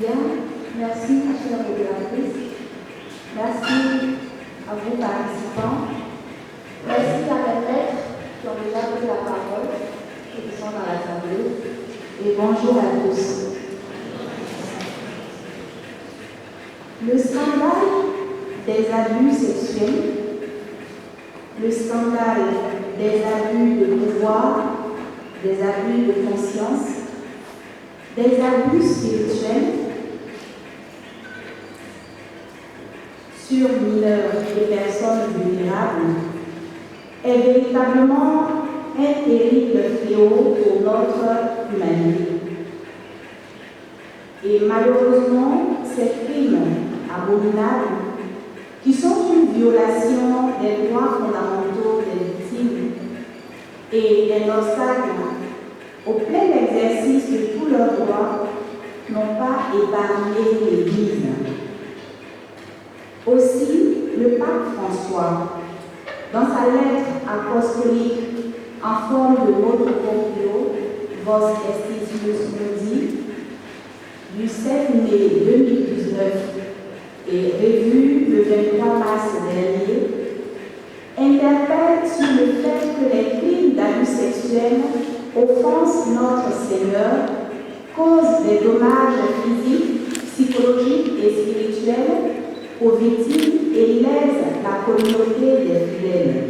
Bien, merci chère modératrice, merci à vous participants, merci à mes maîtres qui ont déjà pris la parole et qui sont dans l'assemblée, et bonjour à tous. Le scandale des abus sexuels, le scandale des abus de pouvoir, des abus de conscience, des abus spirituels sur mineurs et personnes vulnérables est véritablement un terrible fléau pour notre humanité. Et malheureusement, ces crimes abominables, qui sont une violation des droits fondamentaux des victimes et un obstacle au plein exercice de tous leurs droits, n'ont pas épargné l'Église. Aussi, le pape François, dans sa lettre apostolique en forme de motu proprio, Vos Estitius Mundi, du 7 mai 2019 et revue le 23 mars dernier, interpelle sur le fait que les crimes d'abus sexuels offensent notre Seigneur, causent des dommages physiques, psychologiques et spirituels aux victimes et lèsent la communauté des fidèles.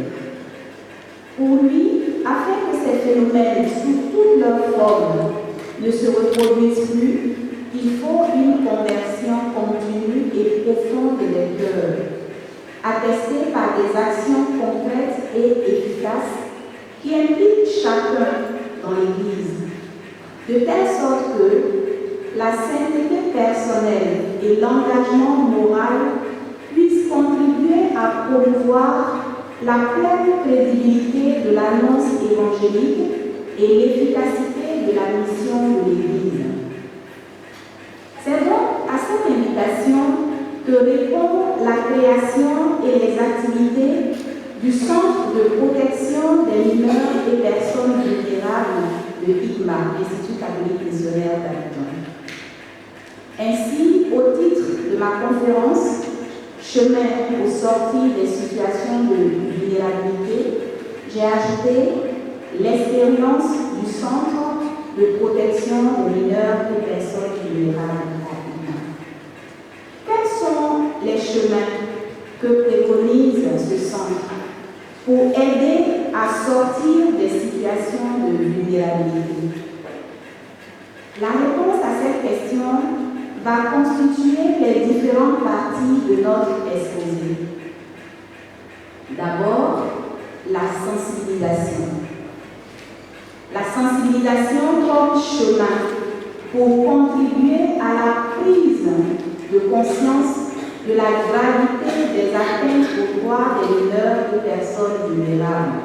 Pour lui, afin que ces phénomènes, sous toutes leurs formes, ne se reproduisent plus, il faut une conversion continue et profonde des cœurs, attestée par des actions concrètes et efficaces qui impliquent chacun dans l'Église, de telle sorte que la sainteté personnelle et l'engagement moral puissent contribuer à promouvoir la pleine crédibilité de l'annonce évangélique et l'efficacité de la mission de l'Église. C'est donc à cette invitation que répond la création et les activités du Centre de protection des mineurs et personnes vulnérables de ICMA, l'Institut catholique missionnaire d'Abidjan. Ainsi, au titre de ma conférence Chemin aux sorties des situations de vulnérabilité, j'ai ajouté l'expérience du Centre de protection des mineurs et personnes vulnérables à ICMA. Quels sont les chemins que préconise ce centre pour aider à sortir des situations de vulnérabilité? La réponse à cette question va constituer les différentes parties de notre exposé. D'abord, la sensibilisation. La sensibilisation comme chemin pour contribuer à la prise de conscience de la gravité des atteintes aux droits des mineurs et personnes vulnérables.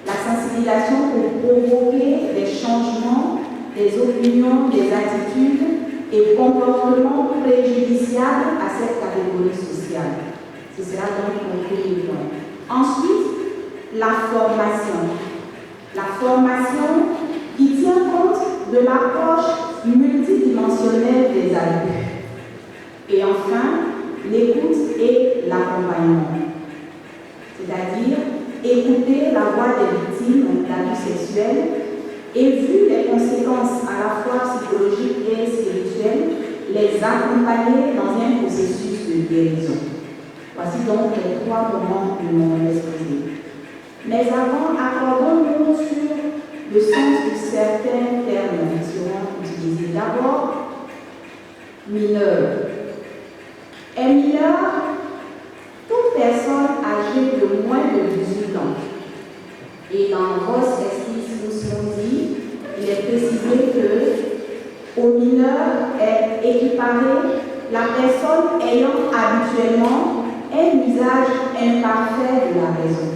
La sensibilisation pour provoquer des changements, des opinions, des attitudes et comportements préjudiciables à cette catégorie sociale. Ce sera donc mon premier point. Ensuite, la formation. La formation qui tient compte de l'approche multidimensionnelle des abus. Et enfin, l'écoute et l'accompagnement. C'est-à-dire écouter la voix des victimes d'abus sexuels et, vu les conséquences à la fois psychologiques et spirituelles, les accompagner dans un processus de guérison. Voici donc les trois moments de mon exposé. Mais avant, accordons-nous sur le sens de certains termes qui seront utilisés. D'abord, mineur. Un mineur, toute personne âgée de moins de 18 ans. Et dans Vos Estitius Mundi, il est précisé que au mineur est équiparée la personne ayant habituellement un usage imparfait de la raison.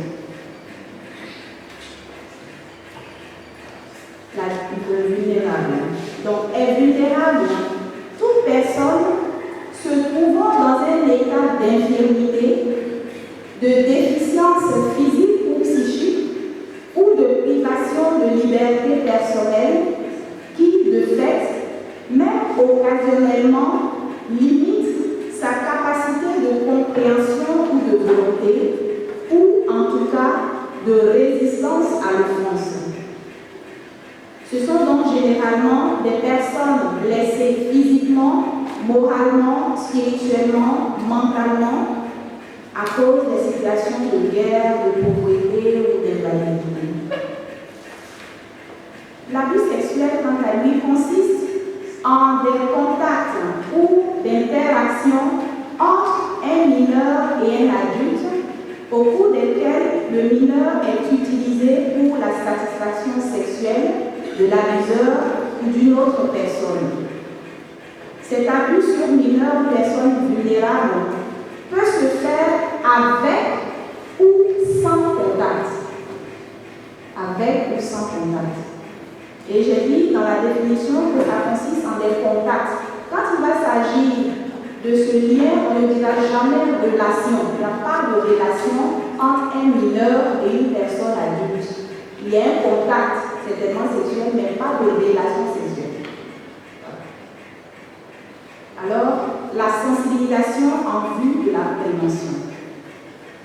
La vulnérable. Donc, est vulnérable toute personne se trouvant dans un état d'infirmité, de déficience physique ou psychique, ou de privation de liberté personnelle qui, de fait, même occasionnellement, physiquement, moralement, spirituellement, mentalement, à cause des situations de guerre, de pauvreté ou d'invalidité. L'abus sexuel, quant à lui, consiste en des contacts ou d'interactions entre un mineur et un adulte, au cours desquels le mineur est utilisé pour la satisfaction sexuelle de l'abuseur ou d'une autre personne. Cet abus sur mineurs ou personnes vulnérables peut se faire avec ou sans contact. Avec ou sans contact. Et j'ai dit dans la définition que ça consiste en des contacts. Quand il va s'agir de ce lien, on ne dira jamais relation. Il n'y a pas de relation entre un mineur et une personne adulte. Il y a un contact, certainement sexuel, mais pas de relation sexuelle. Alors, la sensibilisation en vue de la prévention.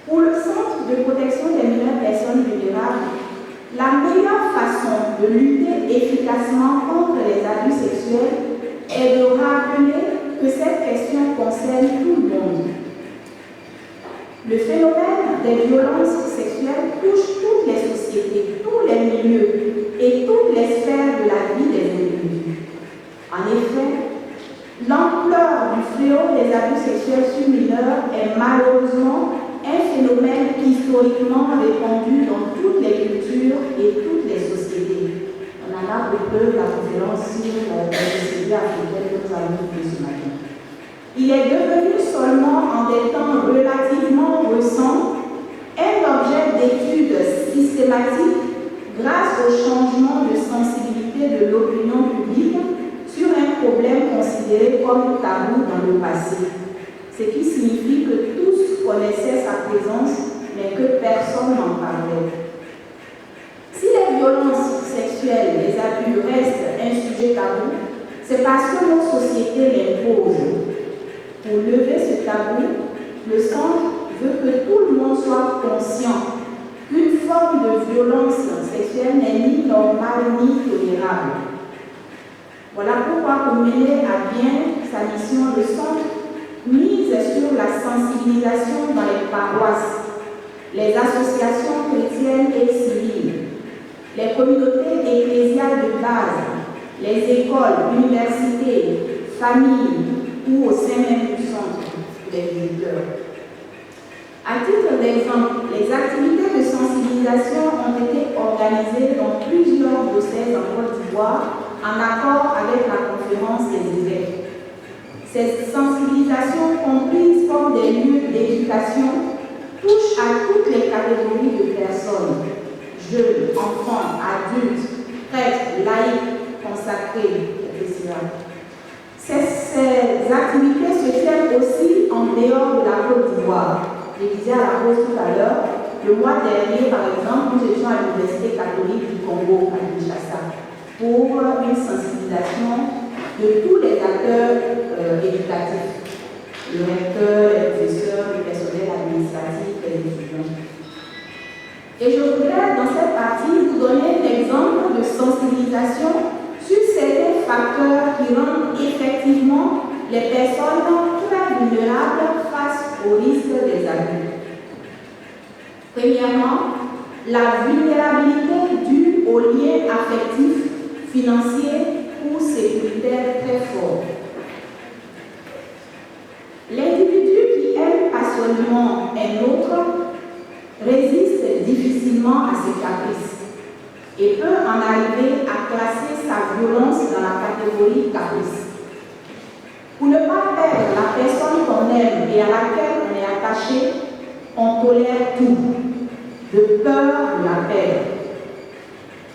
Pour le Centre de protection des mineurs et personnes vulnérables, la meilleure façon de lutter efficacement contre les abus sexuels est de rappeler que cette question concerne tout le monde. Le phénomène des violences sexuelles touche toutes les sociétés, tous les milieux et toutes les sphères de la vie des individus. En effet, l'ampleur du fléau des abus sexuels sur mineurs est malheureusement un phénomène historiquement répandu dans toutes les cultures et toutes les sociétés. On en a pour preuve la conférence sur la société africaine que nous avons fait ce matin. Il est devenu seulement en des temps relativement récents un objet d'étude systématique grâce au changement de sensibilité de l'opinion publique sur un problème considéré comme tabou dans le passé. Ce qui signifie que tous connaissaient sa présence, mais que personne n'en parlait. Si les violences sexuelles, les abus restent un sujet tabou, c'est parce que nos sociétés l'imposent. Pour lever ce tabou, le Centre veut que tout le monde soit conscient qu'une forme de violence sexuelle n'est ni normale ni tolérable. Voilà pourquoi, pour mener à bien sa mission, le Centre mise sur la sensibilisation dans les paroisses, les associations chrétiennes et civiles, les communautés ecclésiales de base, les écoles, universités, familles ou au sein même du centre des visiteurs. À titre d'exemple, les activités de sensibilisation ont été organisées dans plusieurs diocèses en Côte d'Ivoire en accord avec la conférence des évêques. Ces sensibilisations comprises comme des lieux d'éducation touchent à toutes les catégories de personnes, jeunes, enfants, adultes, prêtres, laïcs, consacrés, etc. Ces activités se tiennent aussi en dehors de la Côte d'Ivoire. Je disais à la pause tout à l'heure, le mois dernier, par exemple, nous étions à l'Université catholique du Congo, à Kinshasa, pour une sensibilisation de tous les acteurs éducatifs, le recteur, les professeurs, le personnel administratif, les étudiants. Et je voudrais, dans cette partie, vous donner l'exemple de sensibilisation sur certains facteurs qui rendent effectivement les personnes très vulnérables face au risque des abus. Premièrement, la vulnérabilité due aux liens affectifs, financiers ou sécuritaires très forts. L'individu qui aime passionnément un autre résiste difficilement à ses caprices et peut en arriver à classer sa violence dans la catégorie caprice. Pour ne pas perdre la personne qu'on aime et à laquelle on est attaché, on tolère tout, de peur de la perdre.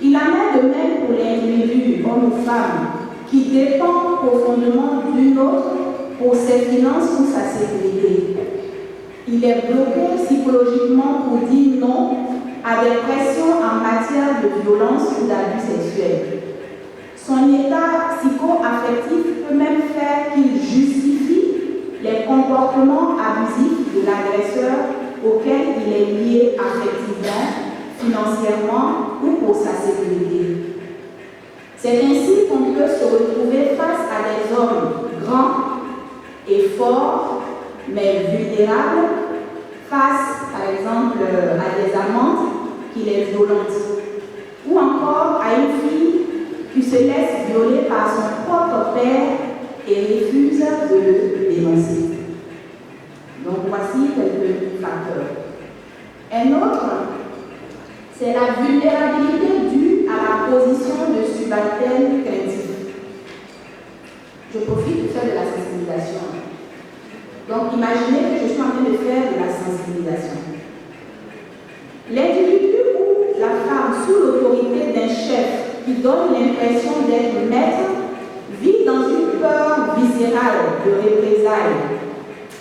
Il en est de même pour l'individu, homme ou femme, qui dépend profondément d'une autre pour ses finances ou sa sécurité. Il est bloqué psychologiquement pour dire non à des pressions en matière de violence ou d'abus sexuels. Son état psycho-affectif peut même faire qu'il justifie les comportements abusifs de l'agresseur auquel il est lié affectivement, financièrement ou pour sa sécurité. C'est ainsi qu'on peut se retrouver face à des hommes grand et fort, mais vulnérable face, par exemple, à des amantes qui les violentent, ou encore à une fille qui se laisse violer par son propre père et refuse de le dénoncer. Donc voici quelques facteurs. Un autre, c'est la vulnérabilité due à la position de subalterne craintif. Je profite de faire de la sensibilisation. Donc imaginez que je suis en train de faire de la sensibilisation. L'individu ou la femme sous l'autorité d'un chef qui donne l'impression d'être maître vit dans une peur viscérale de représailles,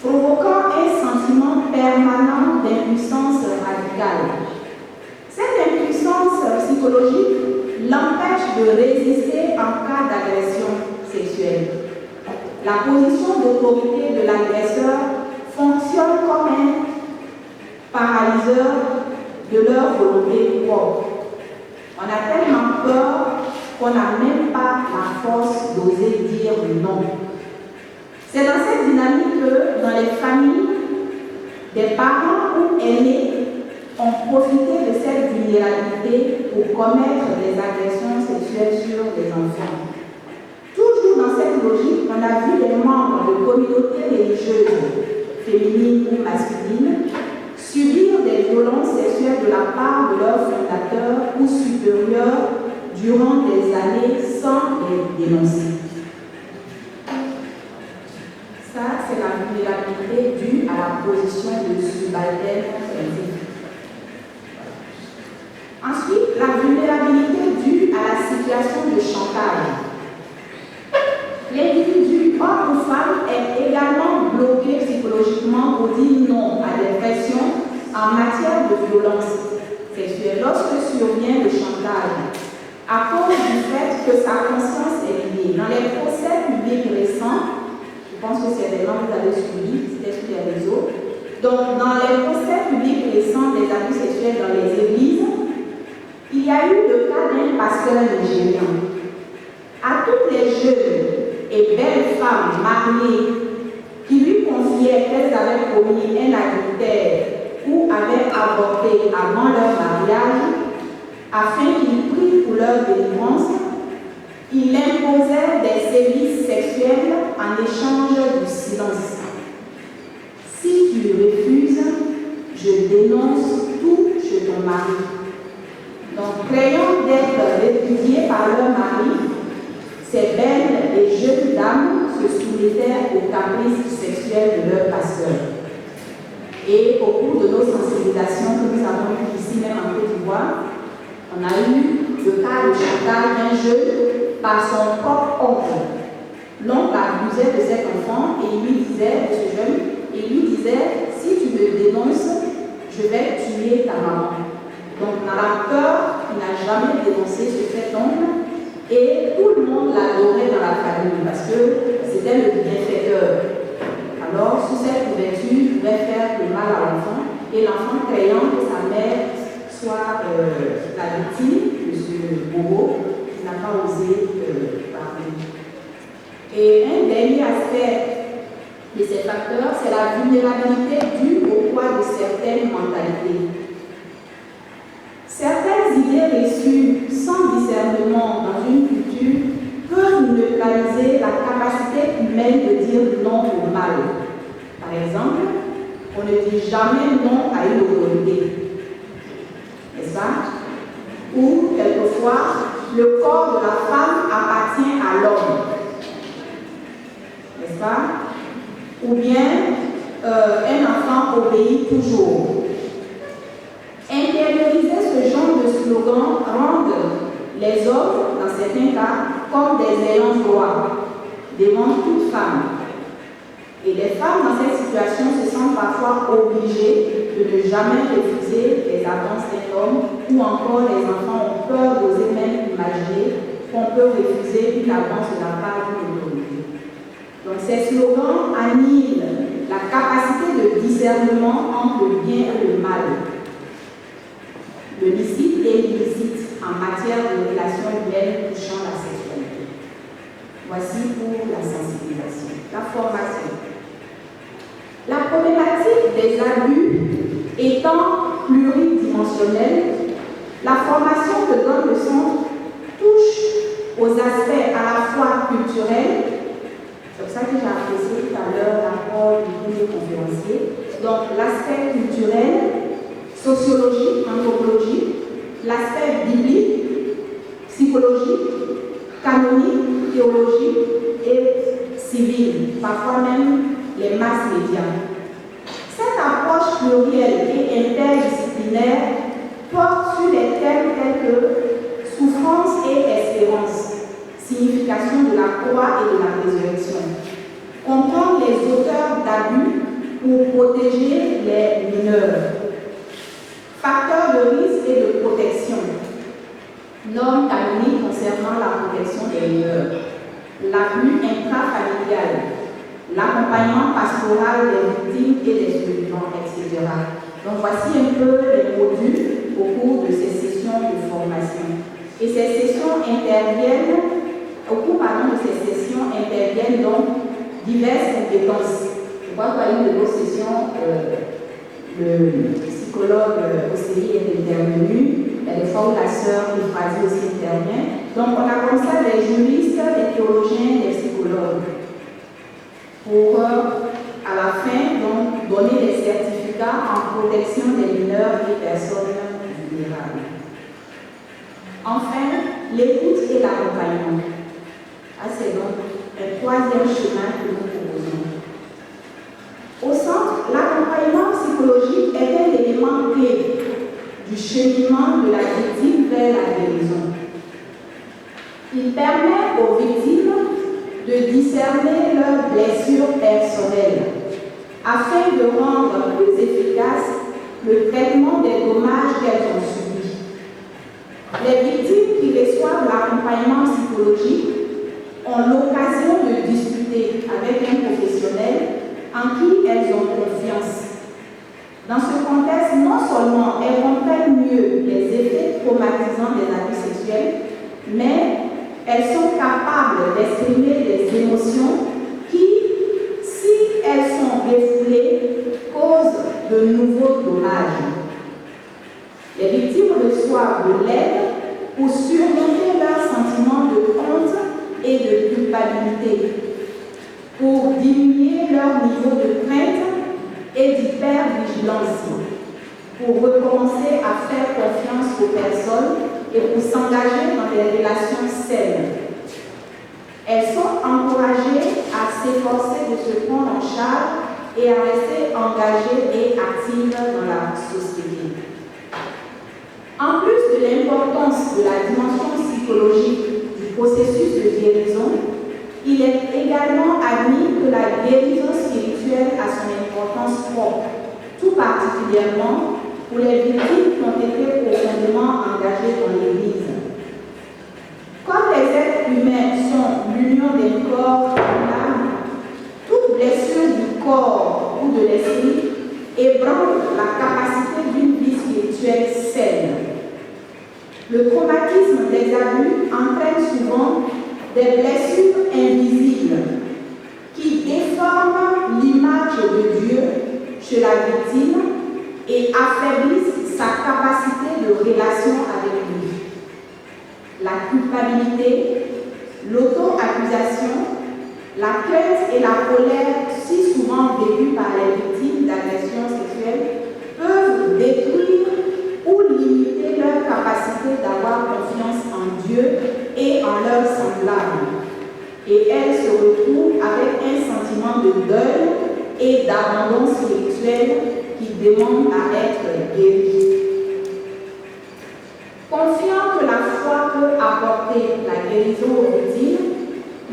provoquant un sentiment permanent d'impuissance radicale. Cette impuissance psychologique l'empêche de résister en cas d'agression sexuelle. La position d'autorité de l'agresseur fonctionne comme un paralyseur de leur volonté propre. On a tellement peur qu'on n'a même pas la force d'oser dire non. C'est dans cette dynamique que, dans les familles, des parents ou aînés ont profité de cette vulnérabilité pour commettre des agressions sexuelles sur les enfants. Toujours dans cette logique, on a vu les membres de communautés religieuses, féminines ou masculines, subir des violences sexuelles de la part de leurs fondateurs ou supérieurs durant des années sans les dénoncer. Ça, c'est la vulnérabilité due à la position de subalterne craintif. Ensuite, la vulnérabilité due à la situation de chantage. L'individu, homme ou femme, est également bloqué psychologiquement pour dire non à des pressions en matière de violence sexuelle lorsque survient le chantage, à cause du fait que sa conscience est liée. Dans les procès publics récents, je pense que c'est des gens que vous avez suivis, peut-être qu'il y a les autres. Donc, dans les procès publics récents des abus sexuels dans les églises, il y a eu le cas d'un pasteur nigérian. À toutes les jeunes et belles femmes mariées qui lui confiaient qu'elles avaient commis un adultère ou avaient avorté avant leur mariage, afin qu'ils prient pour leur délivrance, il imposait des sévices sexuels en échange du silence. Si tu refuses, je dénonce tout chez ton mari. Donc, craignant d'être répudiés par leur mari, ces belles et jeunes dames se soumettaient aux caprices sexuels de leur pasteur. Et au cours de nos sensibilisations que nous avons eues ici même en Côte d'Ivoire, on a eu le cas de chantage d'un jeune par son propre oncle. L'oncle abusait de cet enfant et il lui disait, de ce jeune, et il lui disait, si tu me dénonces, je vais tuer ta maman. Donc on a la peur, il n'a jamais dénoncé cet oncle et tout le monde l'adorait dans la famille parce que c'était le bienfaiteur. Alors sous cette couverture, il pouvait faire le mal à l'enfant et l'enfant craignant que sa mère soit la victime de ce bobo, il n'a pas osé parler. Et un dernier aspect de ces facteurs, c'est la vulnérabilité due au poids de certaines mentalités. Certaines idées reçues sans discernement dans une culture peuvent neutraliser la capacité humaine de dire non au mal. Par exemple, on ne dit jamais non à une autorité, n'est-ce pas? Ou quelquefois, le corps de la femme appartient à l'homme, n'est-ce pas? Ou bien, un enfant obéit toujours. Intérioriser ce genre de slogan rend les hommes, dans certains cas, comme des ayants droit devant toute femme. Et les femmes dans cette situation se sentent parfois obligées de ne jamais refuser les avances d'un homme ou encore les enfants ont peur d'oser même imaginer qu'on peut refuser une avance de la part d'une autorité. Donc ces slogans annihilent la capacité de discernement entre le bien et le mal, le licite et l'illicite en matière de relations humaines touchant la sexualité. Voici pour la sensibilisation. formation. La problématique des abus étant pluridimensionnelle, la formation que donne le centre touche aux aspects à la fois culturels, c'est pour ça que j'ai apprécié tout à l'heure l'apport du premier conférencier, donc l'aspect culturel, sociologique, anthropologique, l'aspect biblique, psychologique, canonique, théologique et civil, parfois même les masses médias. Cette approche plurielle et interdisciplinaire porte sur des thèmes tels que souffrance et espérance, signification de la croix et de la résurrection, comprendre les auteurs d'abus pour protéger les mineurs, facteurs de risque et de protection, normes canoniques concernant la protection des mineurs, l'abus intrafamilial, l'accompagnement pastoral des victimes et des survivants, etc. Donc voici un peu les modules au cours de ces sessions de formation. Et ces sessions interviennent, au cours de ces sessions interviennent donc diverses compétences. Je crois qu'à une de nos sessions, le psychologue Océlie est intervenu, il y a des fois où la sœur Euphrasie aussi intervient. Donc on a comme ça des juristes, des théologiens, des psychologues, pour à la fin donc, donner des certificats en protection des mineurs et personnes vulnérables. Enfin, l'écoute et l'accompagnement. C'est donc un troisième chemin que nous proposons. Au centre, l'accompagnement psychologique est un élément clé du cheminement de la victime vers la guérison. Il permet aux victimes de discerner leurs blessures personnelles afin de rendre plus efficace le traitement des dommages qu'elles ont subis. Les victimes qui reçoivent l'accompagnement psychologique ont l'occasion de discuter avec un professionnel en qui elles ont confiance. Dans ce contexte, non seulement elles comprennent mieux les effets traumatisants des abus sexuels, mais elles sont capables d'exprimer des émotions qui, si elles sont refoulées, causent de nouveaux dommages. Les victimes reçoivent de l'aide pour surmonter leurs sentiments de honte et de culpabilité, pour diminuer leur niveau de crainte et d'hypervigilance, pour recommencer à faire confiance aux personnes et pour s'engager dans des relations saines. Elles sont encouragées à s'efforcer de se prendre en charge et à rester engagées et actives dans la société. En plus de l'importance de la dimension psychologique du processus de guérison, il est également admis que la guérison spirituelle a son importance propre, tout particulièrement pour les victimes qui ont été profondément engagées dans l'Église. Comme les êtres humains sont l'union des corps et de l'âme, toute blessure du corps ou de l'esprit ébranle la capacité d'une vie spirituelle saine. Le traumatisme des abus entraîne souvent des blessures invisibles qui déforment l'image de Dieu chez la victime et affaiblissent sa capacité de relation avec lui. La culpabilité, l'auto-accusation, la crainte et la colère si souvent vécues par les victimes d'agressions sexuelles peuvent détruire ou limiter leur capacité d'avoir confiance en Dieu et en leurs semblables. Et elles se retrouvent avec un sentiment de deuil et d'abandon spirituel qui demande à être guéri. Confiant que la foi peut apporter la guérison aux victimes,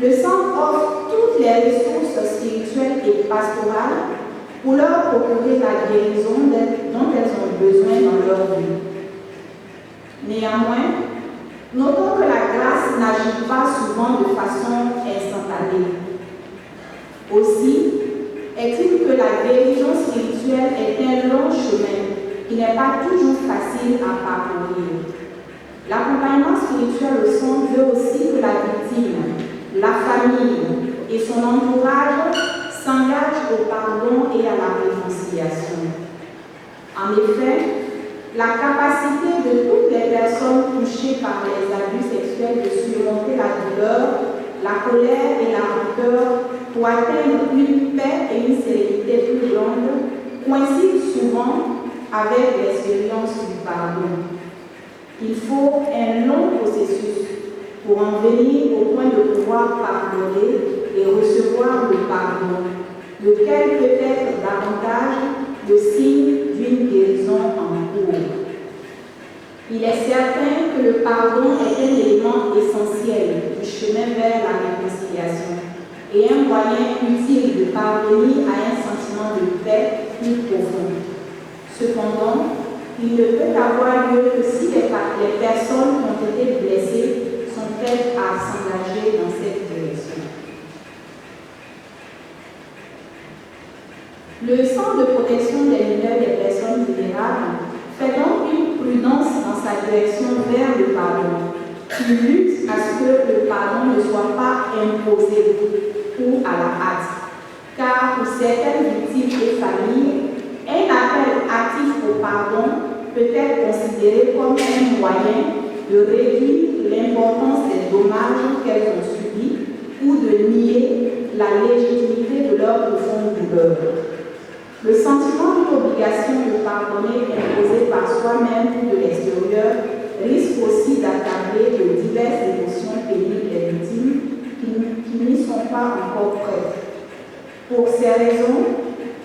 le centre offre toutes les ressources spirituelles et pastorales pour leur procurer la guérison dont elles ont besoin dans leur vie. Néanmoins, notons que la grâce n'agit pas souvent de façon instantanée. Aussi, est-il que la guérison spirituelle est un long chemin qui n'est pas toujours facile à parcourir. L'accompagnement spirituel au centre veut aussi que la victime, la famille et son entourage et à la réconciliation. En effet, la capacité de toutes les personnes touchées par les abus sexuels de surmonter la douleur, la colère et la rancœur pour atteindre une paix et une sérénité plus grande coïncide souvent avec l'expérience du pardon. Il faut un long processus pour en venir au point de pouvoir pardonner et recevoir le pardon, lequel peut être davantage le signe d'une guérison en cours. Il est certain que le pardon est un élément essentiel du chemin vers la réconciliation et un moyen utile de parvenir à un sentiment de paix plus profond. Cependant, il ne peut avoir lieu que si les personnes qui ont été blessées sont prêtes à s'engager dans cette direction. Le Centre de protection des mineurs et des personnes vulnérables fait donc une prudence dans sa direction vers le pardon, qui lutte à ce que le pardon ne soit pas imposé ou à la hâte, car pour certaines victimes et familles, un appel actif au pardon peut être considéré comme un moyen de réduire l'importance des dommages qu'elles ont subis ou de nier la légitimité de leur profonde douleur. Le sentiment d'une obligation de pardonner imposée par soi-même ou de l'extérieur risque aussi d'accabler de diverses émotions pénibles des victimes qui n'y sont pas encore prêtes. Pour ces raisons,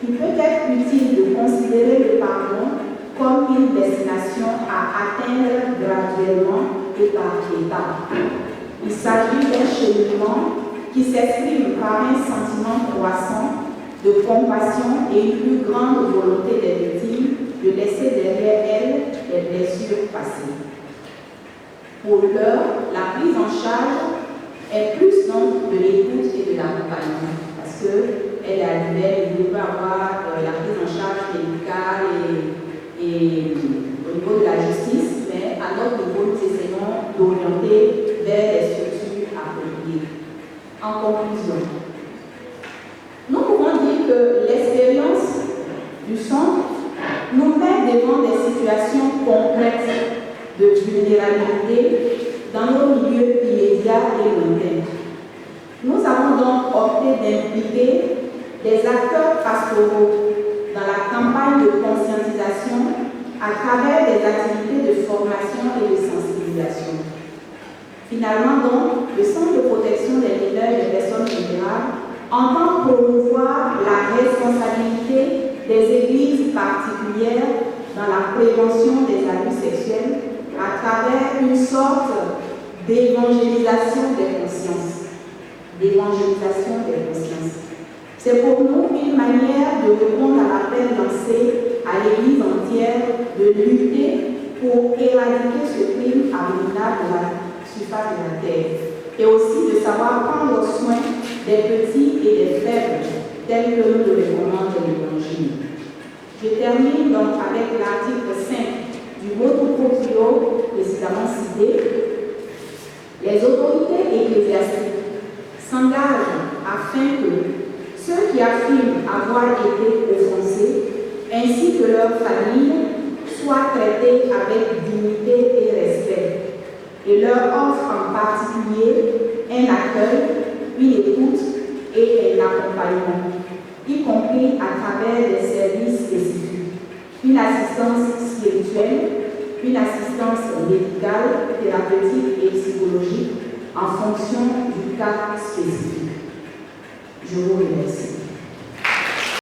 il peut être utile de considérer le pardon comme une destination à atteindre graduellement et par étapes. Il s'agit d'un cheminement qui s'exprime par un sentiment croissant de compassion et une plus grande volonté des victimes de laisser derrière elles les blessures passées. Pour l'heure, la prise en charge est plus donc de l'écoute et de l'accompagnement, parce qu'elle est à l'hiver, il peut avoir la prise en charge médicale et au niveau de la justice, mais à notre niveau, nous essayons d'orienter vers les structures appropriées. En conclusion, nous pouvons dire que l'expérience du centre nous met devant des situations concrètes de vulnérabilité dans nos milieux immédiats et lointains. Nous avons donc opté d'impliquer des acteurs pastoraux dans la campagne de conscientisation à travers des activités de formation et de sensibilisation. Finalement donc, le Centre de protection des mineurs et des personnes vulnérables entend promouvoir la responsabilité des églises particulières dans la prévention des abus sexuels à travers une sorte d'évangélisation des consciences. C'est pour nous une manière de répondre à l'appel lancé à l'Église entière de lutter pour éradiquer ce crime abominable de la surface de la terre et aussi de savoir prendre soin des petits et des faibles tels que nous le recommande l'Évangile. Je termine donc avec l'article 5 du Motu Proprio précédemment cité. Les autorités ecclésiastiques s'engagent afin que ceux qui affirment avoir été offensés ainsi que leurs familles soient traités avec dignité et respect et leur offrent en particulier un accueil, une écoute et un accompagnement, y compris à travers des services spécifiques, une assistance spirituelle, une assistance médicale, thérapeutique et psychologique en fonction du cas spécifique. Je vous remercie.